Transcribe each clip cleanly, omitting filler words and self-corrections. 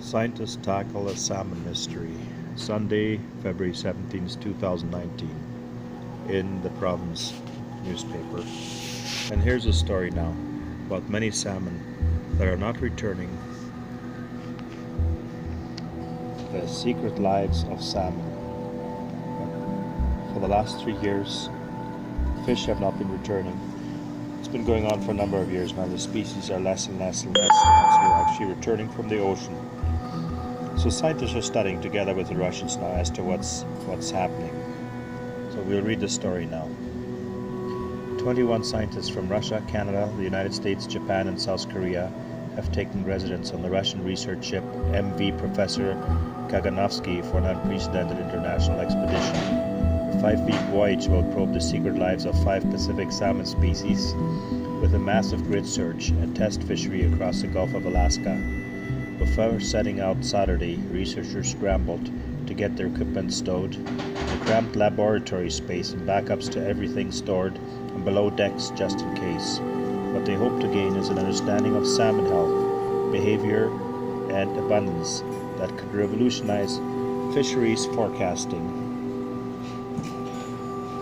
Scientists tackle a salmon mystery. Sunday, February 17th, 2019, in the Province newspaper. And here's a story now about many salmon that are not returning. The secret lives of salmon. For the last 3 years, fish have not been returning. It's been going on for a number of years now. The species are less and less and less and are actually returning from the ocean. So scientists are studying together with the Russians now as to what's happening. So we'll read the story now. 21 scientists from Russia, Canada, the United States, Japan, and South Korea have taken residence on the Russian research ship MV Professor Kaganovsky for an unprecedented international expedition. The 5-week voyage will probe the secret lives of 5 Pacific salmon species with a massive grid search and test fishery across the Gulf of Alaska. Before setting out Saturday, researchers scrambled to get their equipment stowed, the cramped laboratory space and backups to everything stored and below decks just in case. What they hope to gain is an understanding of salmon health, behavior, and abundance that could revolutionize fisheries forecasting.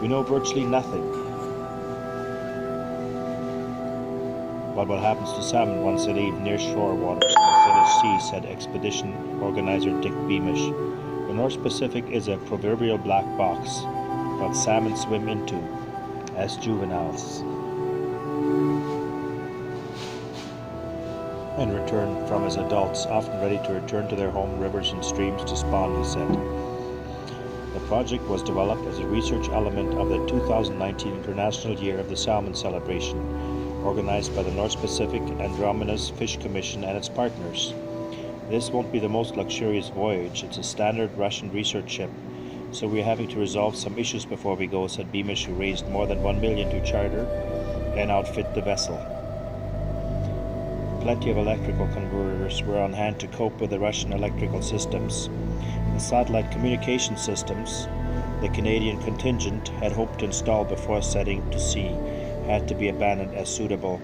We know virtually nothing about what happens to salmon once they leave near-shore waters in the Finnish Sea, said expedition organizer Dick Beamish. The North Pacific is a proverbial black box, what salmon swim into as juveniles and return from as adults, often ready to return to their home rivers and streams to spawn, he said. The project was developed as a research element of the 2019 International Year of the Salmon celebration, organized by the North Pacific Andromeda Fish Commission and its partners. This won't be the most luxurious voyage. It's a standard Russian research ship, so we're having to resolve some issues before we go, said Beamish, who raised more than $1 million to charter and outfit the vessel. Plenty of electrical converters were on hand to cope with the Russian electrical systems. The satellite communication systems the Canadian contingent had hoped to install before setting to sea had to be abandoned as suitable.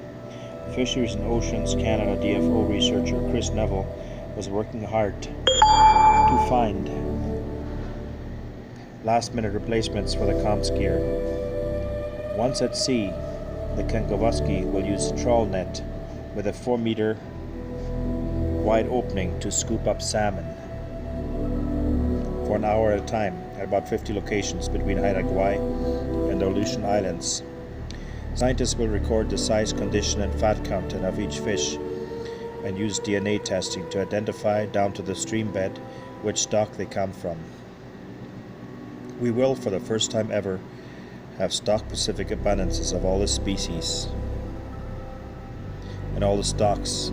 Fisheries and Oceans Canada DFO researcher Chris Neville was working hard to find last-minute replacements for the comms gear. Once at sea, the Kaganovsky will use a trawl net with a 4-meter wide opening to scoop up salmon for an hour at a time at about 50 locations between Haida Gwaii and the Aleutian Islands. Scientists will record the size, condition, and fat content of each fish and use DNA testing to identify down to the stream bed which stock they come from. We will, for the first time ever, have stock Pacific abundances of all the species and all the stocks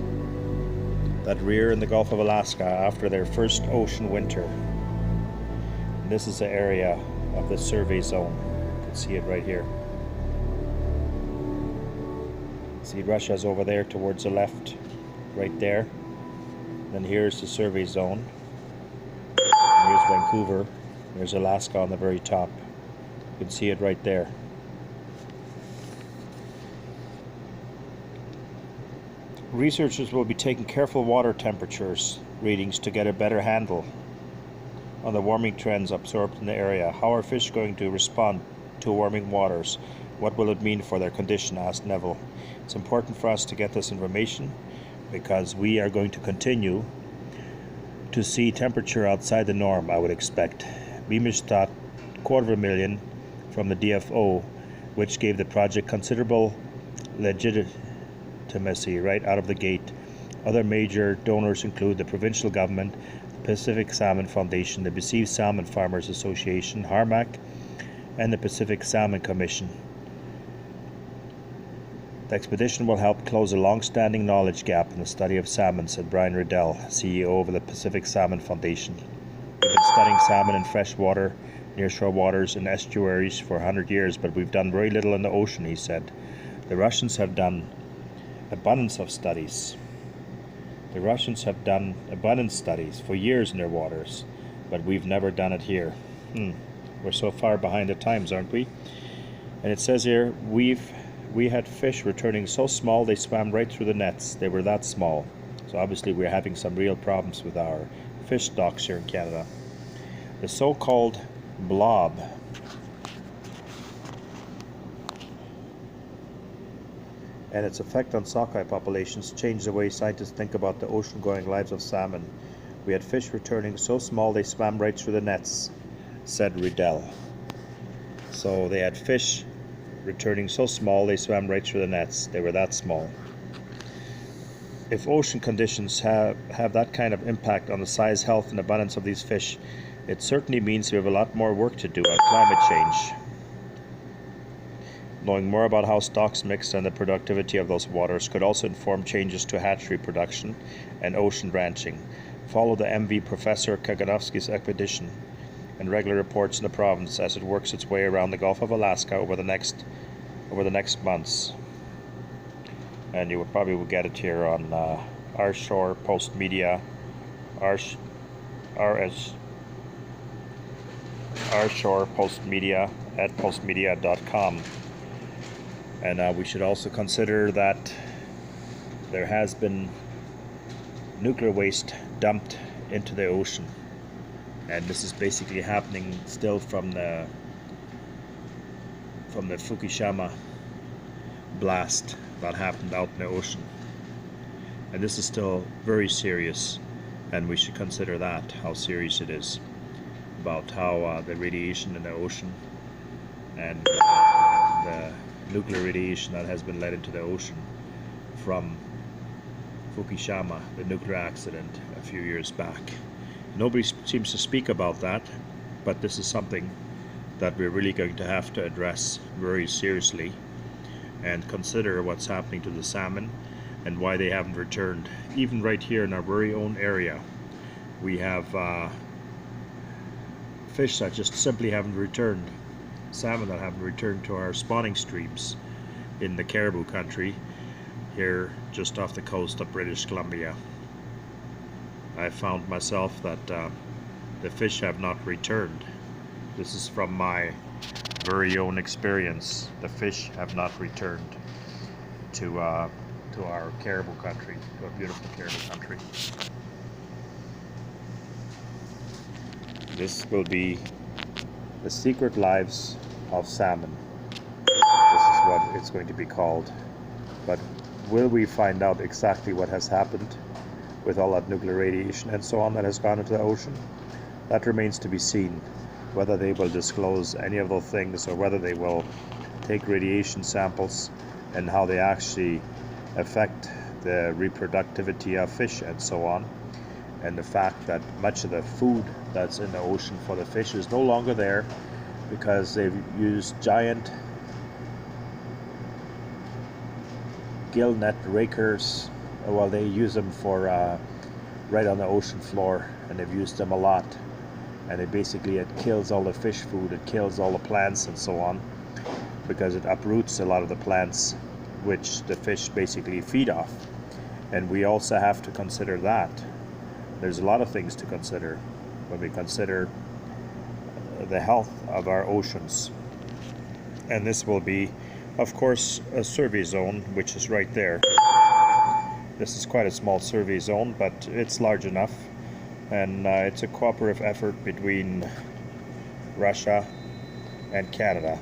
that rear in the Gulf of Alaska after their first ocean winter. And this is the area of the survey zone. You can see it right here. See, Russia's over there towards the left, right there. Then here's the survey zone. And here's Vancouver. There's Alaska on the very top. You can see it right there. Researchers will be taking careful water temperatures readings to get a better handle on the warming trends observed in the area. How are fish going to respond to warming waters? What will it mean for their condition? Asked Neville. It's important for us to get this information because we are going to continue to see temperature outside the norm, I would expect. Beamish thought $250,000 from the DFO, which gave the project considerable legitimacy right out of the gate. Other major donors include the provincial government, the Pacific Salmon Foundation, the Besieved Salmon Farmers Association, Harmac, and the Pacific Salmon Commission. The expedition will help close a long-standing knowledge gap in the study of salmon, said Brian Riddell, CEO of the Pacific Salmon Foundation. We've been studying salmon in freshwater, nearshore waters, and estuaries for 100 years, but we've done very little in the ocean, he said. The Russians have done abundance of studies. The Russians have done abundance studies for years in their waters, but we've never done it here. We're so far behind the times, aren't we? And it says here, we had fish returning so small they swam right through the nets. They were that small. So So obviously we're having some real problems with our fish stocks here in Canada. The so-called blob and its effect on sockeye populations changed the way scientists think about the ocean-going lives of salmon. We had fish returning so small they swam right through the nets, said Riddell. So they had fish returning so small they swam right through the nets. They were that small. If ocean conditions have that kind of impact on the size, health, and abundance of these fish, it certainly means we have a lot more work to do on climate change. Knowing more about how stocks mix and the productivity of those waters could also inform changes to hatchery production and ocean ranching. Follow the MV Professor Kaganovsky's expedition and regular reports in the province as it works its way around the Gulf of Alaska over the next months. And you probably will get it here on Our Shore Post Media, Our Shore Post Media at postmedia.com. And we should also consider that there has been nuclear waste dumped into the ocean, and this is basically happening still from the Fukushima blast that happened out in the ocean, and this is still very serious, and we should consider that, how serious it is, about how the radiation in the ocean and the nuclear radiation that has been let into the ocean from Fukushima, the nuclear accident a few years back. Nobody seems to speak about that, but this is something that we're really going to have to address very seriously and consider what's happening to the salmon and why they haven't returned. Even right here in our very own area, we have fish that just simply haven't returned, salmon that haven't returned to our spawning streams in the caribou country here just off the coast of British Columbia. I found myself that the fish have not returned. This is from my very own experience. The fish have not returned to our caribou country, to our beautiful caribou country. This will be the secret lives of salmon. This is what it's going to be called. But will we find out exactly what has happened with all that nuclear radiation and so on that has gone into the ocean? That remains to be seen, whether they will disclose any of those things or whether they will take radiation samples and how they actually affect the reproductivity of fish and so on, and the fact that much of the food that's in the ocean for the fish is no longer there because they've used giant gill net rakers. Well, they use them for right on the ocean floor, and they've used them a lot, and it kills all the fish food, it kills all the plants and so on, because it uproots a lot of the plants which the fish basically feed off. And we also have to consider that there's a lot of things to consider when we consider the health of our oceans. And this will be, of course, a survey zone, which is right there. This is quite a small survey zone, but it's large enough, and it's a cooperative effort between Russia and Canada.